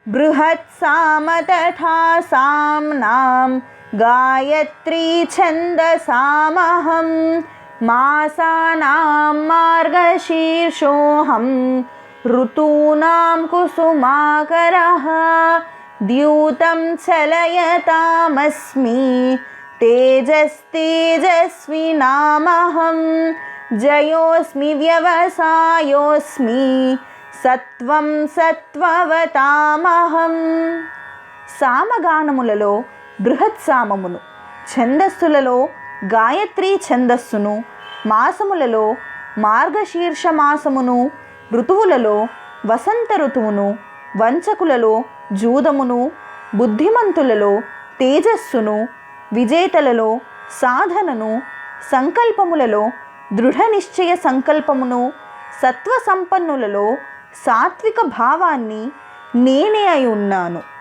బృహత్సామ తథా సామ్నాం గాయత్రీ ఛందసామహం మాసానాం మార్గశీర్షోహం ఋతూనాం కుసుమాకరః ద్యూతం చలయతామస్మి తేజస్తేజస్వినామహం జయోస్మి వ్యవసాయోస్మి సత్వం సత్వవతామహం. సామగానములలో బృహత్సామమును, ఛందస్సులలో గాయత్రీ ఛందస్సును, మాసములలో మార్గశీర్ష మాసమును, ఋతువులలో వసంత ఋతువును, వంచకులలో జూదమును, బుద్ధిమంతులలో తేజస్సును, విజేతలలో సాధనను, సంకల్పములలో దృఢ నిశ్చయ సంకల్పమును, సత్వ సంపన్నులలో సాత్విక భావాన్ని నేనే అయి ఉన్నాను.